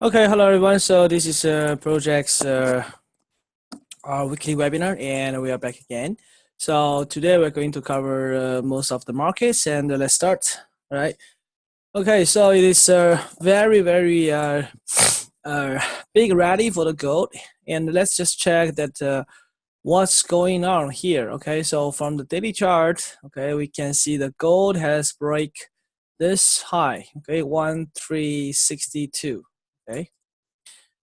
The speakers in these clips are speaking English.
Okay, hello everyone. So this is Project's our weekly webinar, and we are back again. So today we're going to cover most of the markets, and let's start. All right. Okay, so it is a very big rally for the gold, and let's just check that what's going on here. Okay, so from the daily chart, okay, we can see the gold has break this high. Okay, 1362. Okay.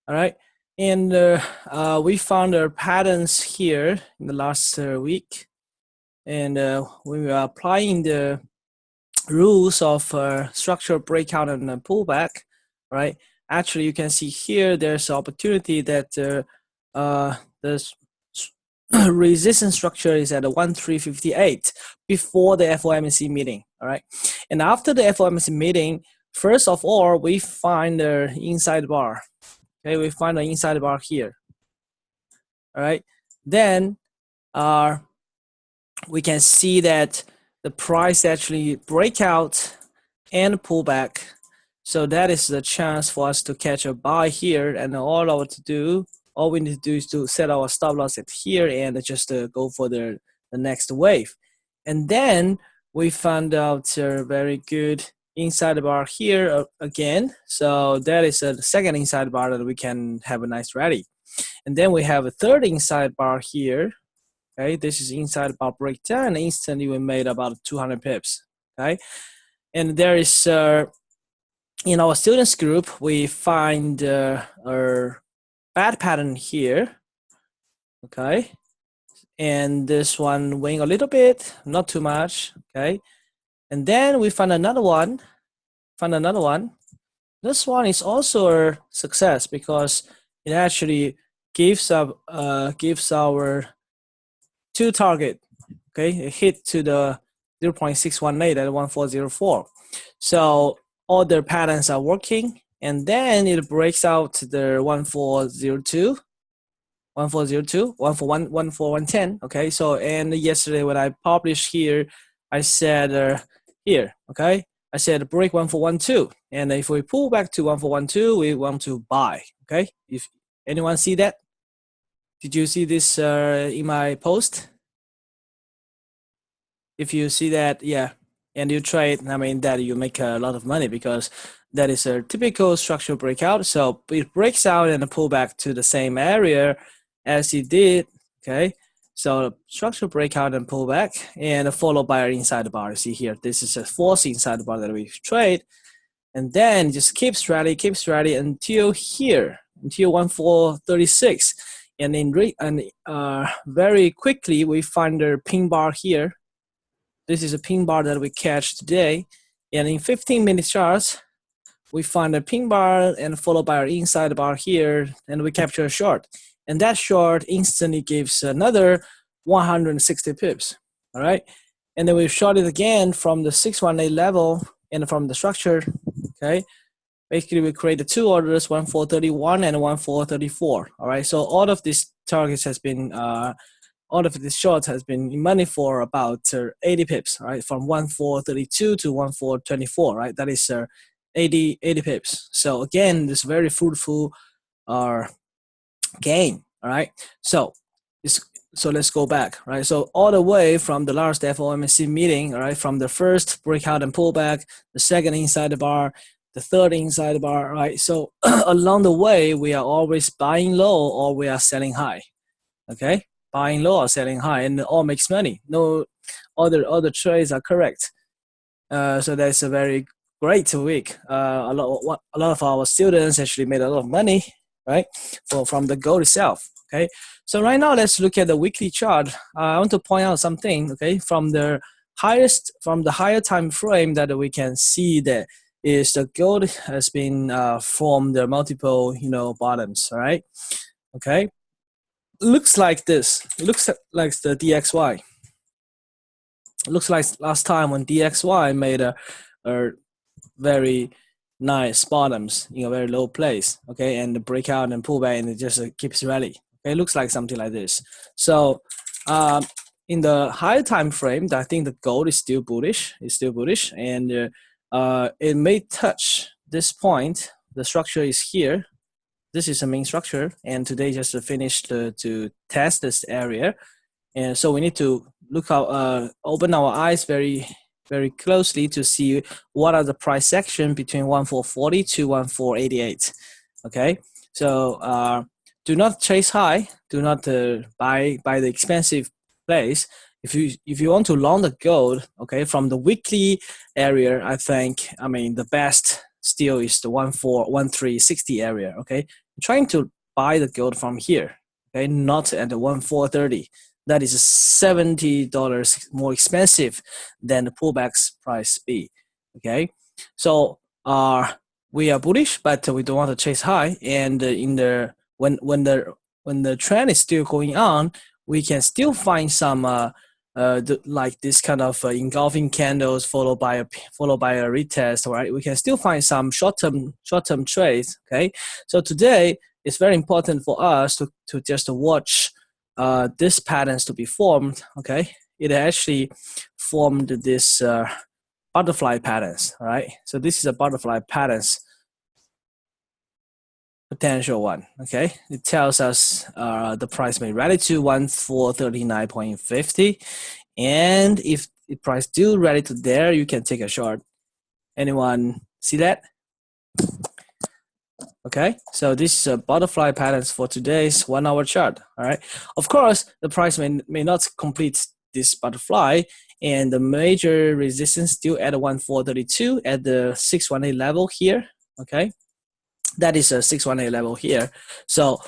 All right. And we found our patterns here in the last week. And we were applying the rules of structural breakout and pullback, right? Actually, you can see here there's an opportunity that the resistance structure is at 1358 before the FOMC meeting, all right? And after the FOMC meeting, first of all, we find the inside bar. Okay, we find the inside bar here. All right, then we can see that the price actually break out and pull back. So that is the chance for us to catch a buy here, and all we need to do is to set our stop loss at here and just go for the next wave. And then we found out a very good inside bar here again. So that is a second inside bar that we can have a nice rally. And then we have a third inside bar here. Okay, this is inside bar breakdown, and instantly we made about 200 pips. Okay, and there is in our students group we find a bad pattern here. Okay, and this one wing a little bit, not too much. Okay, and then we find another one. This one is also a success because it actually gives our two target. Okay, it hit to the 0.618 at 1404. So all the patterns are working, and then it breaks out the 1402, 14110. Okay, so and yesterday when I published here, I said here, okay, I said break 1412, and if we pull back to 1412, we want to buy. Okay, if anyone see that? Did you see this in my post? If you see that, yeah, and you trade, I mean, that you make a lot of money because that is a typical structural breakout. So it breaks out and pull back to the same area as it did. Okay, so structural breakout and pullback, and followed by our inside bar. See here, this is a fourth inside bar that we trade, and then just keeps rally until here, until 1436, and in very quickly we find the pin bar here. This is a pin bar that we catch today, and in 15-minute charts we find a pin bar and followed by our inside bar here, and we capture a short, and that short instantly gives another 160 pips. All right, and then we short it again from the 618 level and from the structure. Okay, basically we created two orders, 1431 and 1434. All right, so all of these targets has been all of this short has been in money for about 80 pips, right? From 1432 to 1424, right? That is 80 pips. So again, this very fruitful gain, all right? So let's go back, right? So all the way from the last FOMC meeting, all right, from the first breakout and pullback, the second inside the bar, the third inside the bar, right? So along the way, we are always buying low or we are selling high, okay? Buying low or selling high, and all makes money. No other trades are correct. So that's a very great week. A lot of our students actually made a lot of money, right? From the gold itself. Okay. So right now let's look at the weekly chart. I want to point out something. Okay, from the higher time frame that we can see that is the gold has been formed the multiple bottoms. All right. Okay. Looks like this. It looks like the DXY. It looks like last time when DXY made a very nice bottoms in a very low place. Okay, and the breakout and pullback, and it just keeps rally. Okay, it looks like something like this. So in the higher time frame, I think the gold is still bullish. It's still bullish, and it may touch this point the structure is here. This is the main structure, and today just finished to test this area, and so we need to look out, open our eyes very closely to see what are the price section between 1440 to 1488. Okay, so do not chase high, do not buy the expensive place. If you want to long the gold, okay, from the weekly area, I mean the best still is the 1360 area. Okay, trying to buy the gold from here, okay, not at the 1430. That is $70 more expensive than the pullback's price be. Okay, so we are bullish, but we don't want to chase high. And when the trend is still going on, we can still find some like this kind of engulfing candles followed by a retest. Right, we can still find some short-term trades. Okay, so today it's very important for us to just watch this patterns to be formed. Okay, it actually formed this butterfly patterns. Right, so this is a butterfly patterns potential one. Okay, it tells us the price may rally to 1439.50, and if the price still rally to there, you can take a short. Anyone see that? Okay, so this is a butterfly patterns for today's 1 hour chart. All right, of course the price may not complete this butterfly, and the major resistance still at 1432 at the 618 level here. Okay, that is a 618 level here. So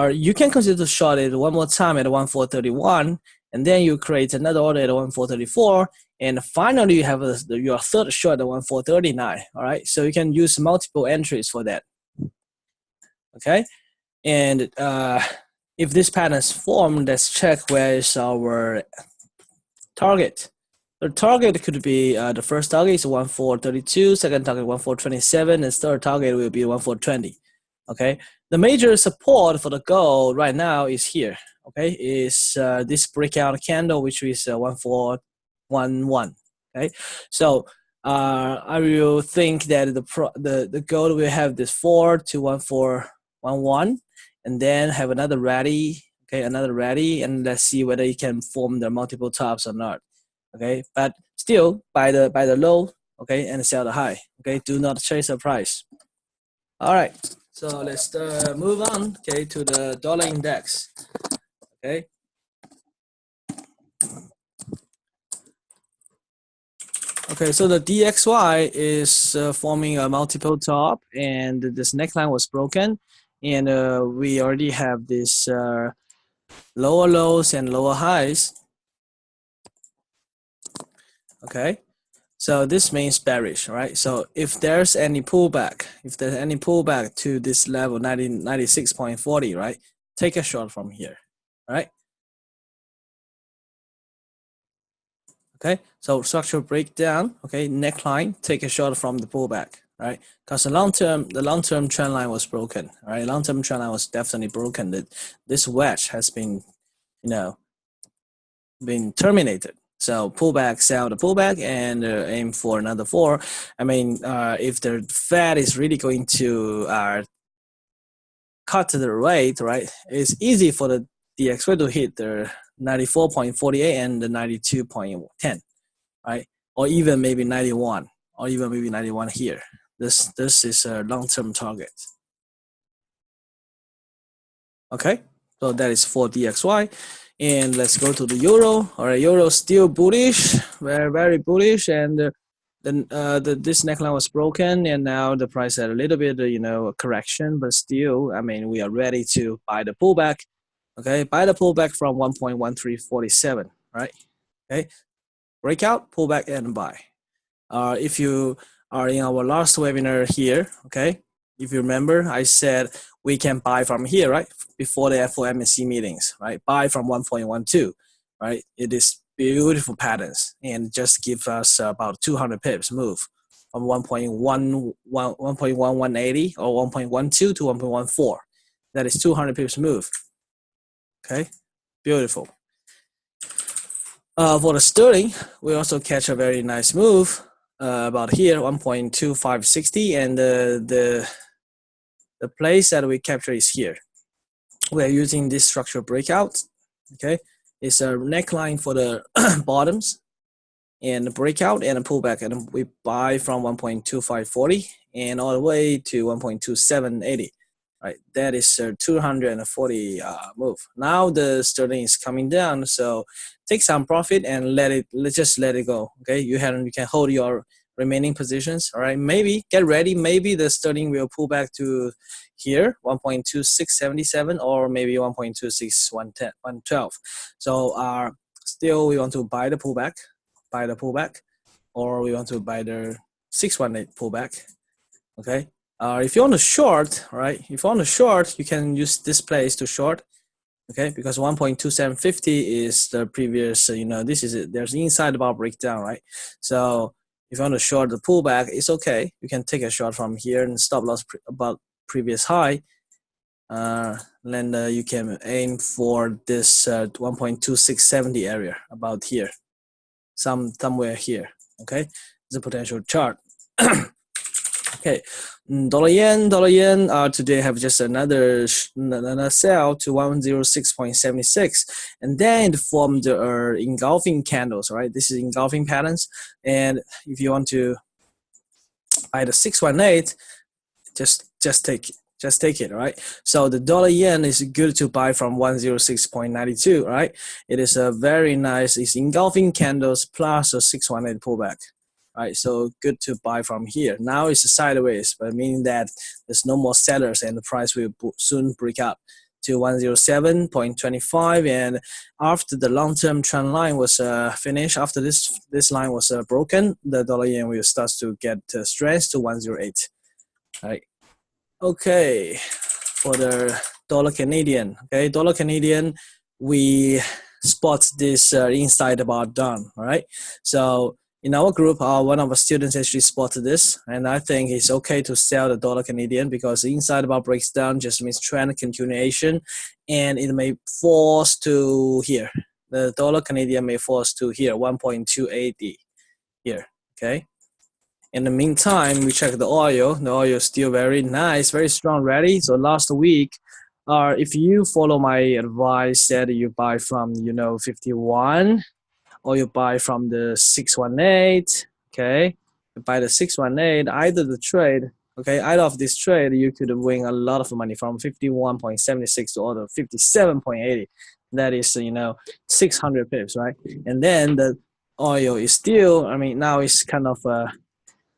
you can consider to short it one more time at 1431, and then you create another order at 1434, and finally you have your third short at 1439. All right, so you can use multiple entries for that. Okay, and if this pattern is formed, let's check where is our target. The target could be the first target is 1432, second target 1427, and third target will be 1420. Okay, the major support for the gold right now is here. Okay, is this breakout candle, which is 1411. Okay, so I will think that the gold will have this 4 to 1411, and then have another rally. Okay, another rally, and let's see whether it can form the multiple tops or not. Okay, but still buy the low, okay, and sell the high. Okay, do not chase the price. All right, so let's move on. Okay, to the dollar index. Okay. Okay, so the DXY is forming a multiple top, and this neckline was broken, and we already have this lower lows and lower highs. Okay, so this means bearish, right? So if there's any pullback, to this level 96.40, right, take a short from here, right? Okay, so structural breakdown. Okay, neckline, take a short from the pullback, right? Because the long term trend line was broken, right? Long term trend line was definitely broken. That this wedge has been, been terminated. So pullback, sell the pullback, and aim for another 4. I mean, if the Fed is really going to cut the rate, right, it's easy for the DXY to hit the 94.48 and the 92.10, right, or even maybe 91, or even maybe 91 here. This is a long-term target. Okay, so that is for DXY. And let's go to the euro. All right, euro still bullish, very bullish, and then this neckline was broken, and now the price had a little bit, a correction, but still, I mean, we are ready to buy the pullback. Okay, buy the pullback from 1.1347. Right? Okay, breakout, pullback, and buy. If you are in our last webinar here, okay, if you remember, I said we can buy from here, right? Before the FOMC meetings, right? Buy from 1.12, right? It is beautiful patterns, and just give us about 200 pips move from 1.1180 or 1.12 to 1.14. That is 200 pips move. Okay, beautiful. For the sterling, we also catch a very nice move about here, 1.2560, and the the place that we capture is here. We are using this structural breakout. Okay, it's a neckline for the bottoms and a breakout and a pullback, and we buy from 1.2540 and all the way to 1.2780. Right, that is a 240 move. Now the sterling is coming down, so take some profit and just let it go. Okay, you can hold your remaining positions. All right, maybe get ready. Maybe the sterling will pull back to here 1.2677 or maybe 1.26112. So still we want to buy the pullback, or we want to buy the 618 pullback. Okay. If you want to short, right? If you want to short, you can use this place to short, okay? Because 1.2750 is the previous, this is it. There's inside bar breakdown, right? So if you want to short the pullback, it's okay. You can take a short from here and stop loss about previous high. Then you can aim for this 1.2670 area about here, somewhere here, okay? It's a potential chart. Okay, dollar yen. Today have just another sell to 106.76, and then it formed engulfing candles. Right, this is engulfing patterns, and if you want to buy the 618, just take it. Right, so the dollar yen is good to buy from 106.92. Right, it is a very nice. It's engulfing candles plus a 618 pullback. Right, so good to buy from here. Now it's sideways, but meaning that there's no more sellers and the price will soon break up to 107.25. And after the long-term trend line was finished, after this line was broken, the dollar yen will start to get strength to 108. Right. Okay, for the dollar Canadian. Okay, dollar Canadian, we spot this inside bar down. All right, so in our group, one of our students actually spotted this, and I think it's okay to sell the dollar Canadian because the inside bar breaks down just means trend continuation, and it may force to here. The dollar Canadian may force to here, 1.280 here, okay? In the meantime, we check the oil. The oil is still very nice, very strong rally. So last week, if you follow my advice that you buy from, 51, or you buy from the 618, okay? You buy the 618, either of this trade, you could win a lot of money from 51.76 to order 57.80. That is, 600 pips, right? And then the oil is still, now it's kind of a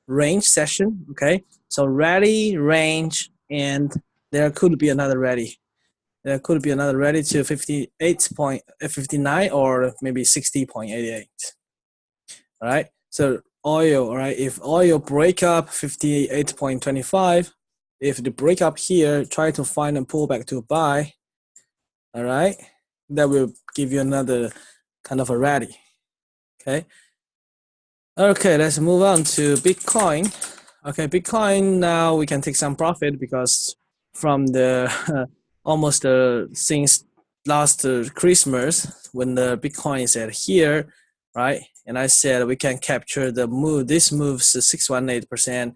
range session, okay? So rally, range, and there could be another rally. There could be another rally to 58.59 or maybe 60.88. All right. So oil, all right. If oil break up 58.25, if the break up here, try to find a pullback to buy. All right. That will give you another kind of a rally. Okay. Okay. Let's move on to Bitcoin. Okay. Bitcoin, now we can take some profit because from the almost since last Christmas when the Bitcoin is at here, right? And I said we can capture the move. This moves 618%.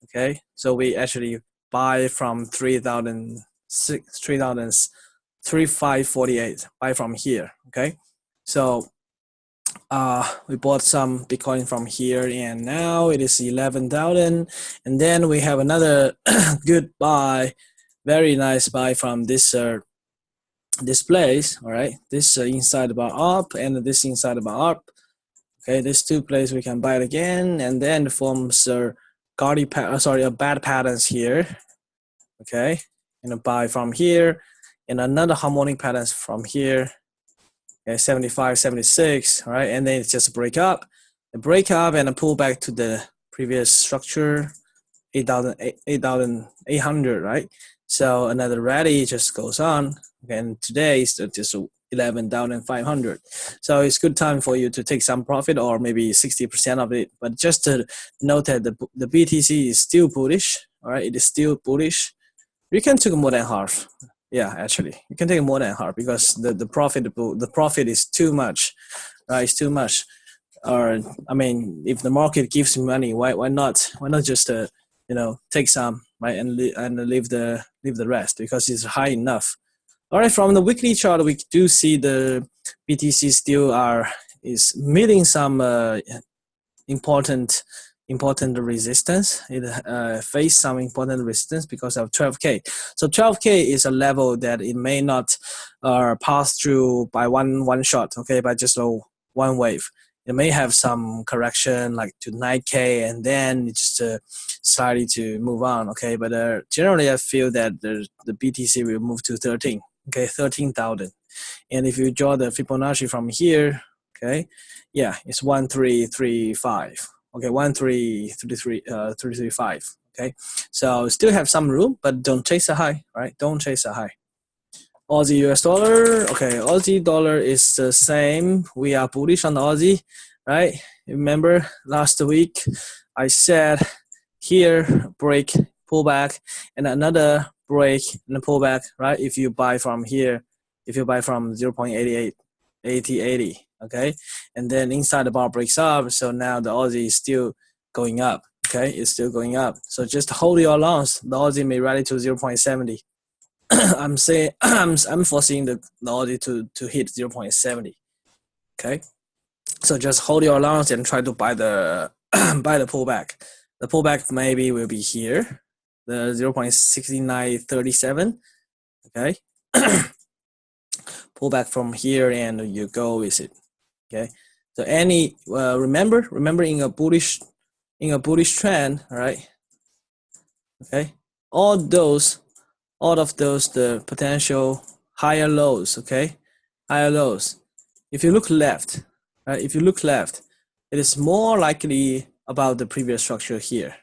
Okay, so we actually buy from 3,548. Buy from here. Okay, so we bought some Bitcoin from here, and now it is 11,000. And then we have another good buy. Very nice buy from this place, all right? This inside bar up and this inside bar up. Okay, these two places we can buy it again, and then forms bad patterns here. Okay, and a buy from here, and another harmonic patterns from here. Okay, 75, 76, all right, and then it's just a break up and a pull back to the previous structure, 8,800, right? So another rally just goes on, and today is just 11,500. So it's good time for you to take some profit or maybe 60% of it. But just to note that the BTC is still bullish, all right? It is still bullish. You can take more than half. Yeah, actually, you can take more than half because the profit is too much, right? It's too much. Or if the market gives you money, why not? Why not just take some right? And leave the rest because it's high enough. All right, from the weekly chart, we do see the BTC still is meeting some important resistance. It faced some important resistance because of 12K. So 12K is a level that it may not pass through by one shot, okay, by just one wave. It may have some correction like to 9K and then it just slightly to move on, okay. But generally, I feel that the BTC will move to 13, okay, 13,000. And if you draw the Fibonacci from here, okay, yeah, it's 1335. Okay, 335. Okay, so still have some room, but don't chase a high, right? Don't chase a high. Aussie US dollar. Okay, Aussie dollar is the same. We are bullish on the Aussie, right? Remember last week I said here break, pullback, and another break and a pullback, right? If you buy from here, if you buy from 0.88, 80, okay, and then inside the bar breaks up, so now the Aussie is still going up, okay, it's still going up. So just hold your longs. The Aussie may rally to 0.70. I'm saying I'm foreseeing the Aussie to hit 0.70, okay. So just hold your longs and try to buy the buy the pullback. The pullback maybe will be here, the 0.6937, okay. Pullback from here and you go with it, okay. So any remember in a bullish trend, right? Okay, all of those the potential higher lows, okay, higher lows. If you look left, right? If you look left, it is more likely about the previous structure here,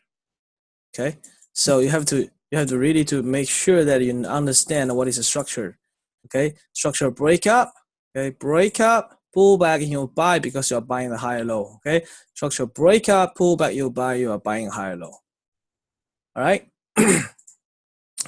okay. So you have to really to make sure that you understand what is a structure, okay. Structure breakup, okay, breakup, pull back and you buy because you're buying the higher low, okay. Structure breakup, pull back, you buy, you are buying higher low. All right.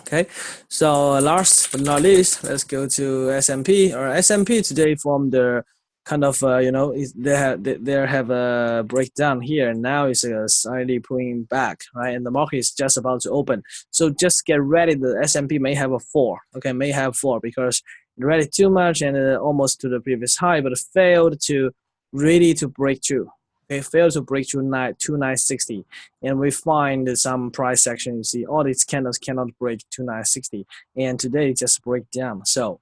Okay, so last but not least, let's go to S&P. Or S&P today from the kind of they have a breakdown here, and now it's slightly pulling back, right? And the market is just about to open, so just get ready. The S&P may have a 4, okay, may have 4 because it rallied too much and almost to the previous high, but failed to really to break through. Okay, failed to break through 2960, and we find some price action. You see, all these candles cannot break 2960, and today just break down. So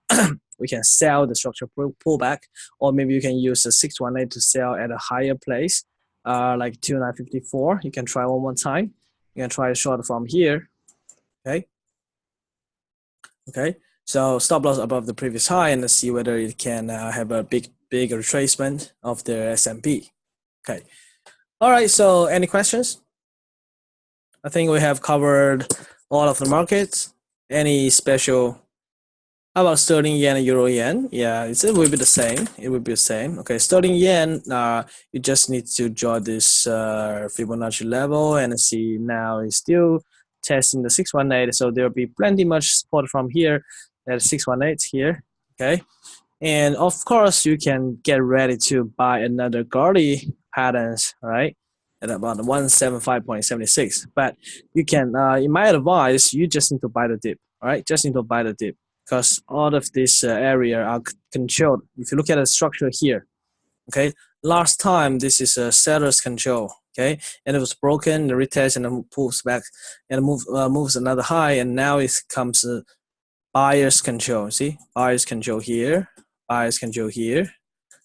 we can sell the structure pullback, or maybe you can use the 618 to sell at a higher place, like 2954. You can try one more time. You can try a short from here. Okay. Okay. So stop loss above the previous high, and let's see whether it can have a big retracement of the S&P. Okay. All right. So any questions? I think we have covered all of the markets. Any special? How about sterling yen and euro yen? Yeah, it will be the same. It will be the same. Okay, sterling yen, you just need to draw this Fibonacci level and see now it's still testing the 618. So there'll be plenty much support from here at 618 here. Okay. And of course, you can get ready to buy another Gardy patterns, right? At about 175.76. But you can, in my advice, you just need to buy the dip, right? Just need to buy the dip because all of this area are controlled. If you look at the structure here, okay, last time this is a seller's control, okay, and it was broken, the retest, and then pulls back and moves another high, and now it comes buyer's control. See, buyer's control here. Buyers control here,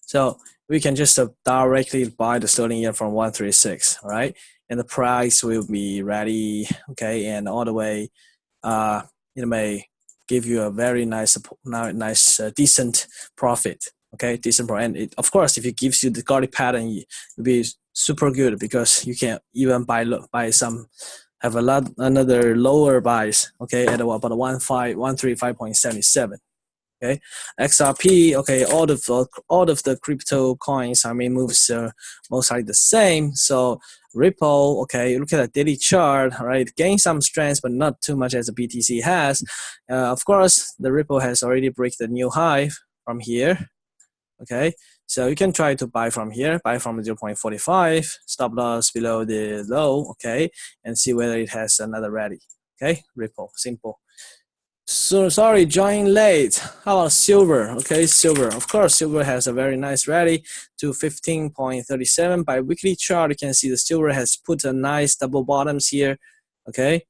so we can just directly buy the sterling yen from 136, right? And the price will be ready, okay, and all the way, it may give you a very nice, decent profit, okay, decent profit. And it, of course, if it gives you the Gardy pattern, it will be super good because you can even buy some, have another lower buys, okay, at about 135.77. Okay, XRP. Okay, all of the crypto coins, I mean, moves mostly the same. So Ripple. Okay, you look at the daily chart. Right, gain some strength, but not too much as the BTC has. Of course, the Ripple has already break the new high from here. Okay, so you can try to buy from here. Buy from 0.45. Stop loss below the low. Okay, and see whether it has another rally. Okay, Ripple, simple. So sorry, join late. How about silver? Okay, silver. Of course, silver has a very nice rally to 15.37. By weekly chart, you can see the silver has put a nice double bottoms here. Okay,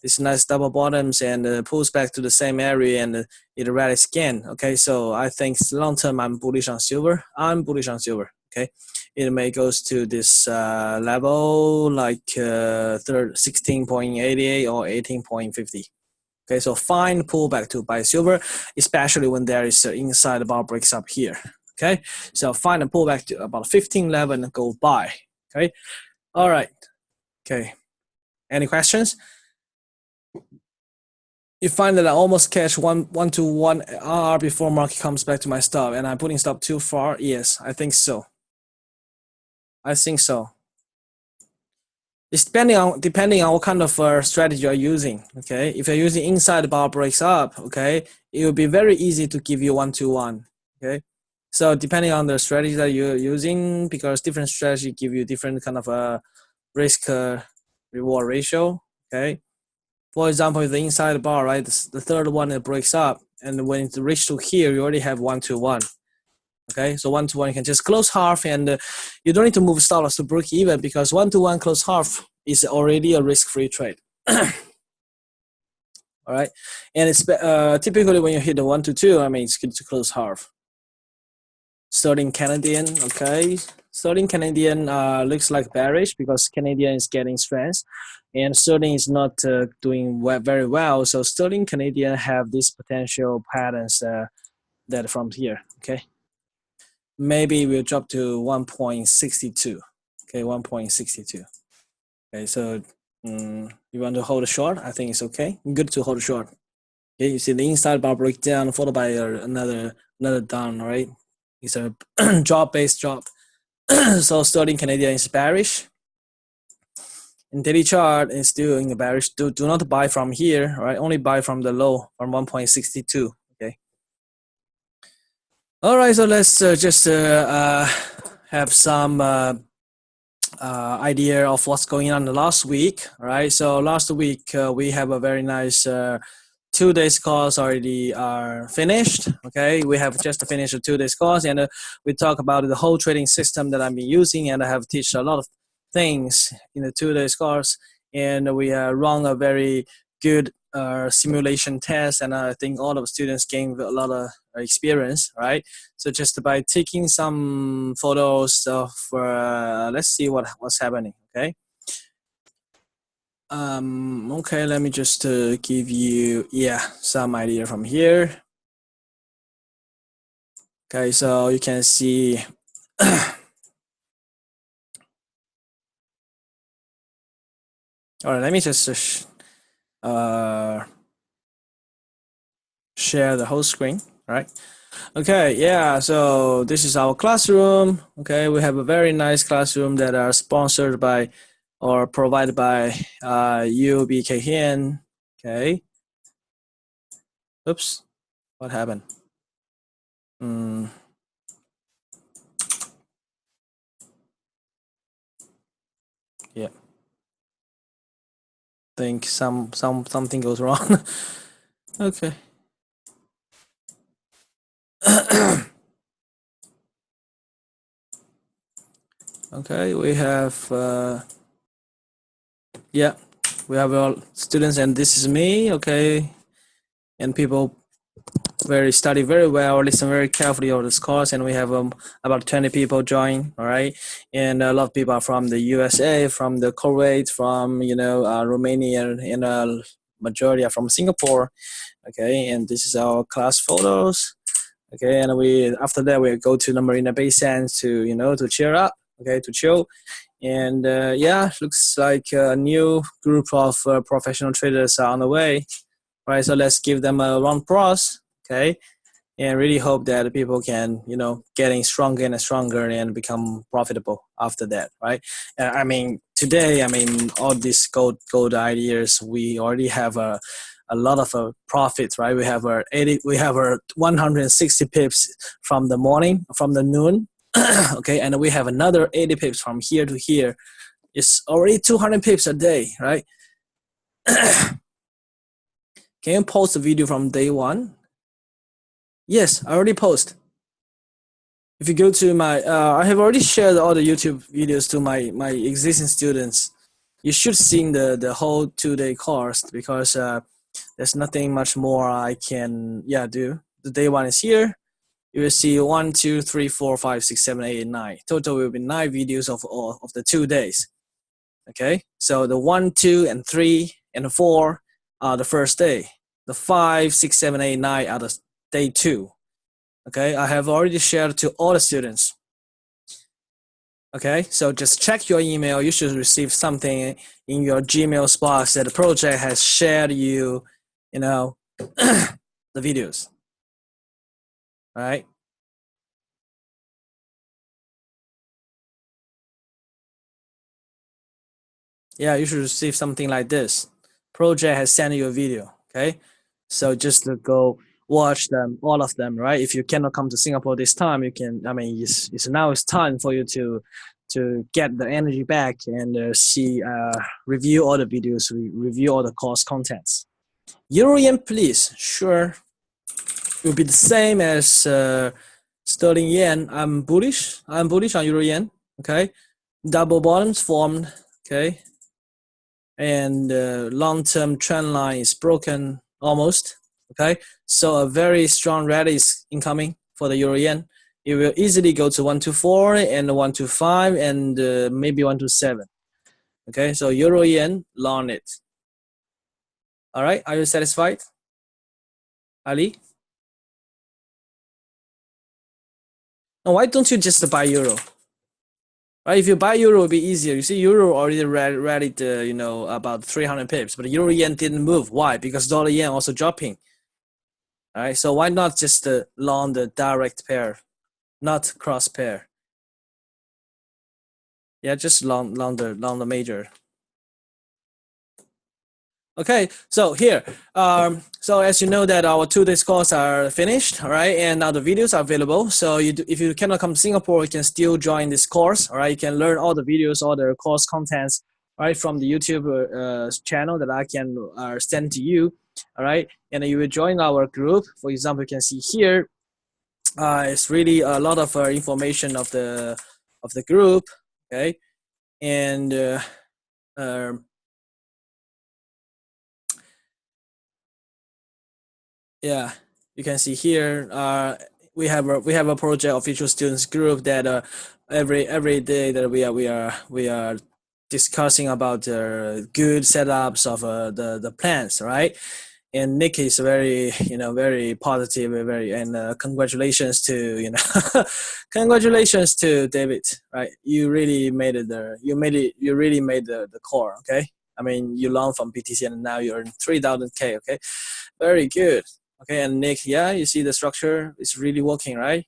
this nice double bottoms and pulls back to the same area and it rallies again. Okay, so I think long term I'm bullish on silver. I'm bullish on silver. Okay, it may goes to this level like 16.88 or 18.50. Okay, so fine pullback to buy silver, especially when there is an inside bar breaks up here. Okay, so find a pullback to about 15 level and go buy. Okay, all right. Okay, any questions? You find that I almost catch one to one R before market comes back to my stop, and I'm putting stop too far. Yes, I think so. I think so. It's depending on what kind of strategy you're using. Okay, if you're using inside bar breaks up, okay, it will be very easy to give you 1-to-1. Okay, so depending on the strategy that you're using, because different strategy give you different kind of risk reward ratio. Okay, for example, if the inside bar, right, the third one it breaks up, and when it reaches to here, you already have 1-to-1. Okay, so 1-to-1 you can just close half, and you don't need to move stop loss to break even, because 1-to-1 close half is already a risk-free trade. All right, and it's typically when you hit the 1-to-2, I mean it's good to close half. Sterling Canadian, okay, Sterling Canadian looks like bearish because Canadian is getting strength, and Sterling is not doing very well. So Sterling Canadian have this potential patterns that from here. Okay. Maybe we'll drop to 1.62. Okay, 1.62. Okay, so you want to hold a short? I think it's okay. Good to hold a short. Okay, you see the inside bar break down followed by another down, right? It's a drop-based drop. So Sterling Canadian is bearish. In daily chart, it's still in the bearish. Do not buy from here, right? Only buy from the low from 1.62. Okay. All right, so let's just have some idea of what's going on the last week. All right, so last week we have a very nice 2 days course already finished. Okay, we have just finished a 2 days course, and we talk about the whole trading system that I've been using, and I have teach a lot of things in the 2 days course, and we run a very good simulation test, and I think all of the students gained a lot of experience, right? So just by taking some photos of, let's see what's happening, okay? Okay, let me just give you, some idea from here. Okay, so you can see, all right, let me just share the whole screen, right? Okay, yeah, so this is our classroom. Okay, we have a very nice classroom that are sponsored by or provided by UBKN. Okay. Oops, what happened? Yeah. Think something goes wrong. Okay. Okay, we have we have all students, and this is me. Okay, and people study very well, listen very carefully on this course, and we have about 20 people join. All right, and a lot of people are from the USA, from the Kuwait, from Romania, and majority are from Singapore. Okay, and this is our class photos. Okay, and after that we go to the Marina Bay Sands to to cheer up. Okay, to chill. And looks like a new group of professional traders are on the way. All right, so let's give them a round of applause. Okay, and really hope that people can getting stronger and stronger and become profitable after that, right? I mean today, all these gold ideas, we already have a lot of profits, right? We have our 160 pips from the morning, from the noon. Okay, and we have another 80 pips from here to here. It's already 200 pips a day, right? Can you post the video from day one? Yes, I already post. If you go to my, I have already shared all the YouTube videos to my existing students. You should see the whole 2-day course because there's nothing much more I can do. The day one is here. You will see 1, 2, 3, 4, 5, 6, 7, 8, and 9. Total will be 9 videos of the 2 days. Okay, so the 1, 2, and 3, and 4 are the first day. The 5, 6, 7, 8, 9 are the day 2. Okay, I have already shared to all the students. Okay, so just check your email. You should receive something in your Gmail box that the project has shared you, the videos. All right. Yeah, you should receive something like this. Project has sent you a video. Okay, so just to go watch them, all of them, right? If you cannot come to Singapore this time, you can. I mean, it's now it's time for you to get the energy back and review all the videos, review all the course contents. Euro yen, please. Sure, it will be the same as sterling yen. I'm bullish. I'm bullish on euro yen. Okay, double bottoms formed. Okay, and long-term trend line is broken almost. Okay, so a very strong rally is incoming for the euro yen. It will easily go to 124 and 125 and maybe 127. Okay, so euro yen, long it. All right, are you satisfied, Ali? Now, why don't you just buy euro? Right, if you buy euro, it'll be easier. You see, euro already rallied, about 300 pips, but the euro yen didn't move. Why? Because dollar yen also dropping. All right, so why not just long the direct pair, not cross pair? Yeah, just long the major. Okay, so here, so as you know that our 2 days course are finished, all right, and now the videos are available. So if you cannot come to Singapore, you can still join this course, all right. You can learn all the videos, all the course contents, right, from the YouTube channel that I can send to you, all right. And you will join our group. For example, you can see here, it's really a lot of information of the group, okay, and yeah, you can see here we have a project official students group that every day that we are discussing about the good setups of the plans, right? And Nick is very very positive, very, and congratulations to congratulations to David, right? You really made it there. You really made the core. Okay, I mean, you learned from PTC and now you're in 3,000K. Okay, very good. Okay, and Nick, yeah, you see the structure is really working, right?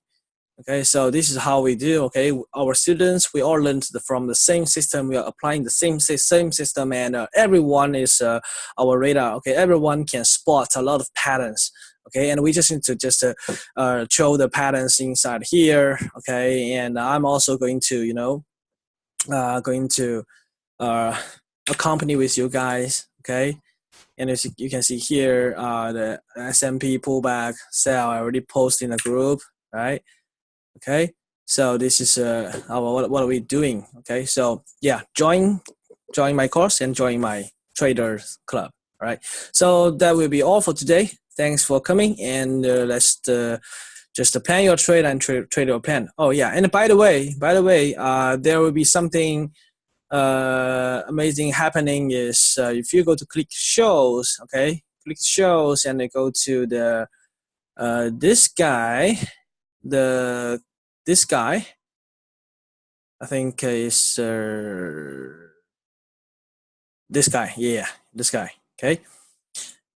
Okay, so this is how we do. Okay, our students, we all learned from the same system. We are applying the same system, and everyone is our radar. Okay, everyone can spot a lot of patterns. Okay, and we just need to show the patterns inside here. Okay, and I'm also going to going to accompany with you guys. Okay, and as you can see here, the S&P pullback sell I already posted in the group, right? Okay, so this is what are we doing? Okay, so yeah, join my course and join my traders club. All right, so that will be all for today. Thanks for coming, and let's just plan your trade and trade your plan. Oh yeah, and by the way, there will be something amazing happening. Is if you go to click shows, okay, click shows, and then go to the this guy. This guy, I think is this guy. Yeah, this guy. Okay.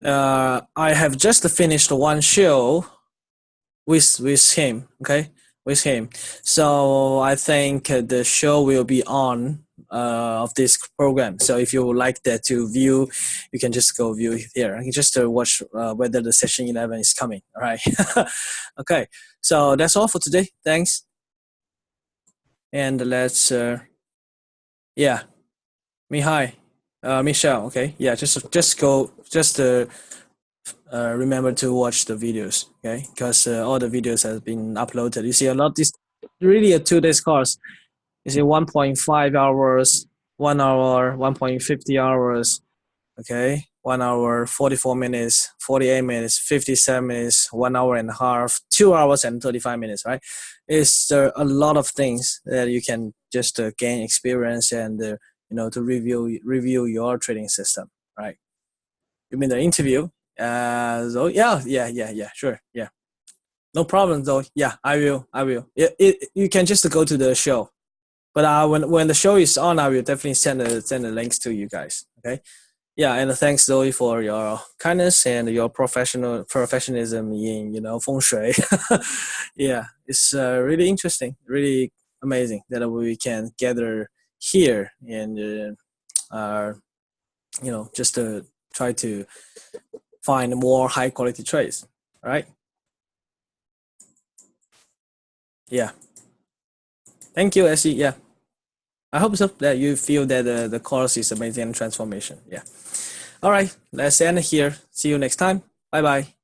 I have just finished one show with him. Okay, with him. So I think the show will be on of this program. So if you would like that to view, you can just go view it here. You can just watch whether the session 11 is coming. All right. Okay. So that's all for today. Thanks. And let's yeah, Michelle. Okay, yeah, just remember to watch the videos, okay? Because all the videos has been uploaded. You see a lot. This really a 2 days course. You see 1.5 hours, 1 hour, 1.50 hours, okay, 1 hour 44 minutes, 48 minutes, 57 minutes, 1 hour and a half, 2 hours and 35 minutes, right? It's a lot of things that you can just gain experience and to review your trading system, right? You mean the interview? So yeah, sure, yeah, no problem though. Yeah, I will. You can just go to the show, but when the show is on, I will definitely send the links to you guys. Okay. Yeah, and thanks Zoe for your kindness and your professionalism in feng shui. Yeah, it's really interesting, really amazing that we can gather here and just to try to find more high quality trades, right? Yeah, thank you, SE. Yeah, I hope so that you feel that the course is amazing and transformation. Yeah. All right, let's end here. See you next time. Bye bye.